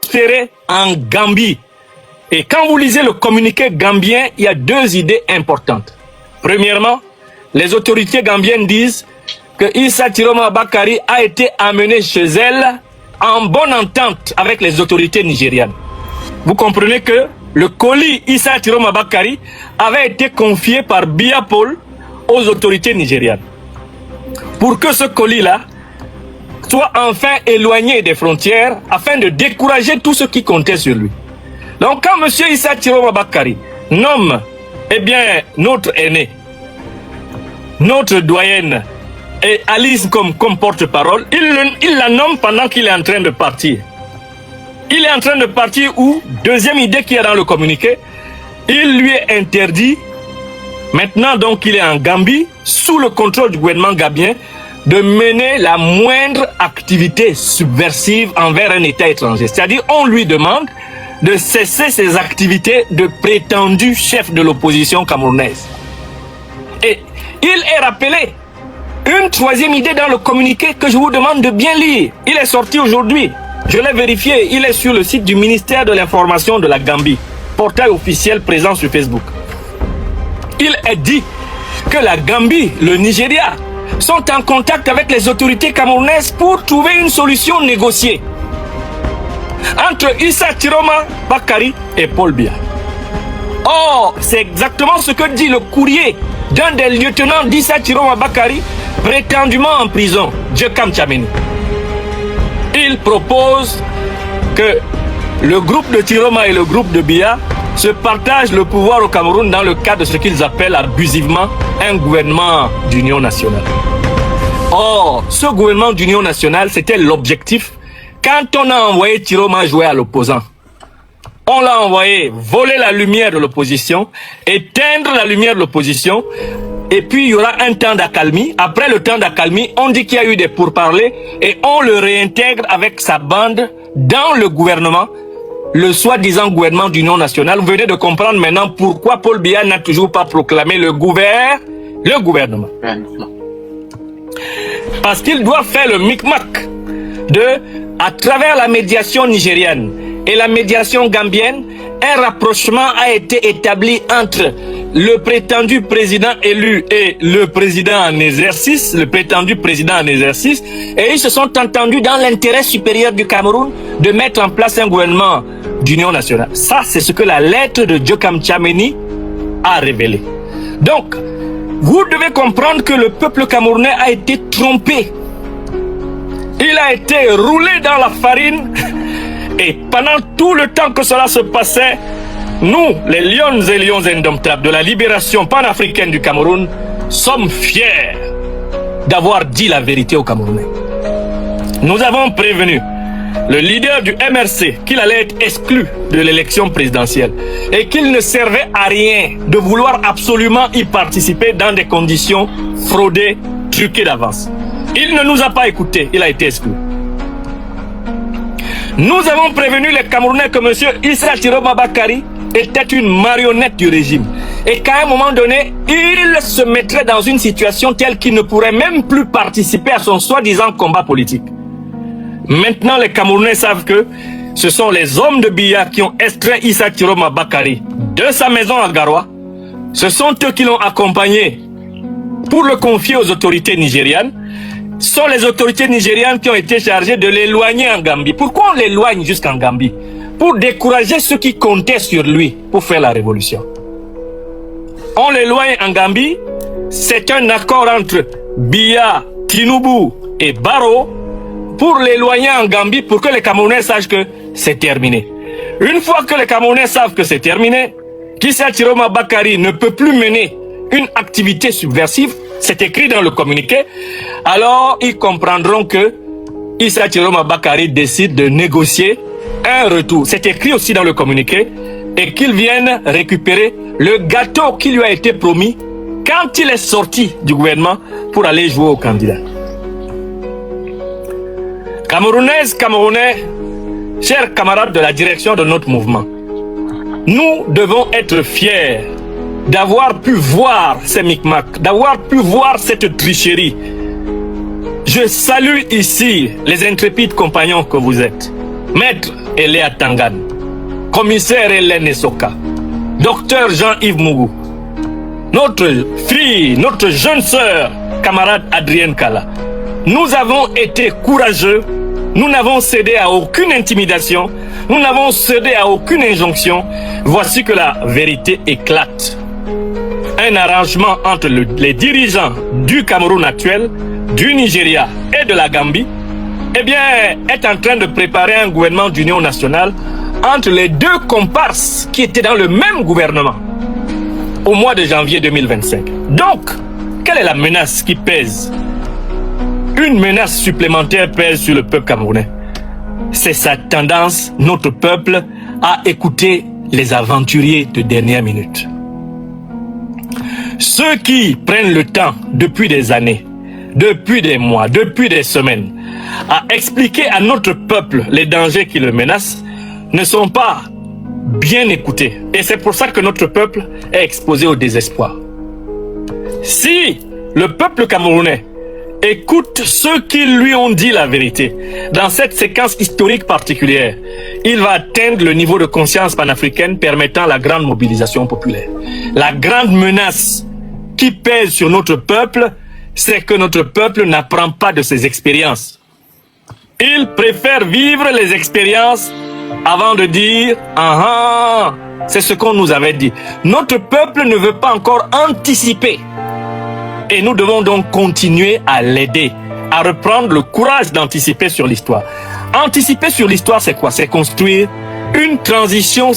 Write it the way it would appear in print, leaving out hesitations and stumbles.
prospérer en Gambie. Et quand vous lisez le communiqué gambien, il y a deux idées importantes. Premièrement, les autorités gambiennes disent que Issa Chiroma Bakari a été amené chez elle en bonne entente avec les autorités nigérianes. Vous comprenez que le colis Issa Chiroma Bakari avait été confié par Biya Paul aux autorités nigérianes. Pour que ce colis-là soit enfin éloigné des frontières afin de décourager tout ce qui comptait sur lui. Donc quand M. Issa Chiroma Bakari nomme notre aîné, notre doyenne et Alice comme porte-parole, il la nomme pendant qu'il est en train de partir. Il est en train de partir où, deuxième idée qui est dans le communiqué, il lui est interdit, maintenant donc il est en Gambie, sous le contrôle du gouvernement gambien, de mener la moindre activité subversive envers un État étranger. C'est-à-dire, on lui demande de cesser ses activités de prétendu chef de l'opposition camerounaise. Et il est rappelé une troisième idée dans le communiqué que je vous demande de bien lire. Il est sorti aujourd'hui. Je l'ai vérifié. Il est sur le site du ministère de l'Information de la Gambie. Portail officiel présent sur Facebook. Il est dit que la Gambie, le Nigeria, sont en contact avec les autorités camerounaises pour trouver une solution négociée entre Issa Chiroma Bakari et Paul Biya. Or, c'est exactement ce que dit le courrier d'un des lieutenants d'Issa Chiroma Bakari, prétendument en prison, Djekam Tchameni. Il propose que le groupe de Chiroma et le groupe de Biya se partagent le pouvoir au Cameroun dans le cadre de ce qu'ils appellent abusivement un gouvernement d'union nationale. Or, ce gouvernement d'union nationale, c'était l'objectif quand on a envoyé Chiroma jouer à l'opposant. On l'a envoyé voler la lumière de l'opposition, éteindre la lumière de l'opposition, et puis il y aura un temps d'accalmie. Après le temps d'accalmie, on dit qu'il y a eu des pourparlers et on le réintègre avec sa bande dans le gouvernement, le soi-disant gouvernement d'union nationale. Vous venez de comprendre maintenant pourquoi Paul Biya n'a toujours pas proclamé le gouvernement. Parce qu'il doit faire le micmac à travers la médiation nigérienne et la médiation gambienne, un rapprochement a été établi entre le prétendu président élu et le président en exercice, le prétendu président en exercice, et ils se sont entendus dans l'intérêt supérieur du Cameroun de mettre en place un gouvernement d'union nationale. Ça, c'est ce que la lettre de Djekam Tchameni a révélé. Donc, vous devez comprendre que le peuple camerounais a été trompé. Il a été roulé dans la farine et pendant tout le temps que cela se passait, nous, les lions et lions indomptables de la libération panafricaine du Cameroun, sommes fiers d'avoir dit la vérité aux Camerounais. Nous avons prévenu le leader du MRC qu'il allait être exclu de l'élection présidentielle et qu'il ne servait à rien de vouloir absolument y participer dans des conditions fraudées, truquées d'avance. Il ne nous a pas écoutés, il a été exclu. Nous avons prévenu les Camerounais que M. Issa Chiroma Bakari était une marionnette du régime et qu'à un moment donné, il se mettrait dans une situation telle qu'il ne pourrait même plus participer à son soi-disant combat politique. Maintenant, les Camerounais savent que ce sont les hommes de Biya qui ont extrait Issa Chiroma Bakari de sa maison à Garoua. Ce sont eux qui l'ont accompagné pour le confier aux autorités nigérianes. Ce sont les autorités nigérianes qui ont été chargées de l'éloigner en Gambie. Pourquoi on l'éloigne jusqu'en Gambie? Pour décourager ceux qui comptaient sur lui pour faire la révolution. On l'éloigne en Gambie. C'est un accord entre Biya, Tinubu et Barrow pour l'éloigner en Gambie pour que les Camerounais sachent que c'est terminé. Une fois que les Camerounais savent que c'est terminé, qu'Issa Chiroma Bakari ne peut plus mener une activité subversive, c'est écrit dans le communiqué, alors ils comprendront que Issa Chiroma Bakari décide de négocier un retour. C'est écrit aussi dans le communiqué et qu'ils viennent récupérer le gâteau qui lui a été promis quand il est sorti du gouvernement pour aller jouer au candidat. Camerounaises, Camerounais, chers camarades de la direction de notre mouvement, nous devons être fiers d'avoir pu voir ces micmacs, d'avoir pu voir cette tricherie. Je salue ici les intrépides compagnons que vous êtes. Maître Eléa Tangan, commissaire Hélène Soka, docteur Jean-Yves Mougou, notre fille, notre jeune sœur, camarade Adrienne Kala. Nous avons été courageux, nous n'avons cédé à aucune intimidation, nous n'avons cédé à aucune injonction. Voici que la vérité éclate. Un arrangement entre les dirigeants du Cameroun actuel, du Nigeria et de la Gambie, eh bien, est en train de préparer un gouvernement d'union nationale entre les deux comparses qui étaient dans le même gouvernement au mois de janvier 2025. Donc, quelle est la menace qui pèse? Une menace supplémentaire pèse sur le peuple camerounais. C'est sa tendance, notre peuple, à écouter les aventuriers de dernière minute. Ceux qui prennent le temps depuis des années, depuis des mois, depuis des semaines, à expliquer à notre peuple les dangers qui le menacent, ne sont pas bien écoutés. Et c'est pour ça que notre peuple est exposé au désespoir. Si le peuple camerounais écoute ceux qui lui ont dit la vérité, dans cette séquence historique particulière, il va atteindre le niveau de conscience panafricaine permettant la grande mobilisation populaire. La grande menace qui pèse sur notre peuple, c'est que notre peuple n'apprend pas de ses expériences. Il préfère vivre les expériences avant de dire « Ah, c'est ce qu'on nous avait dit ». Notre peuple ne veut pas encore anticiper. Et nous devons donc continuer à l'aider, à reprendre le courage d'anticiper sur l'histoire. Anticiper sur l'histoire, c'est quoi? C'est construire une transition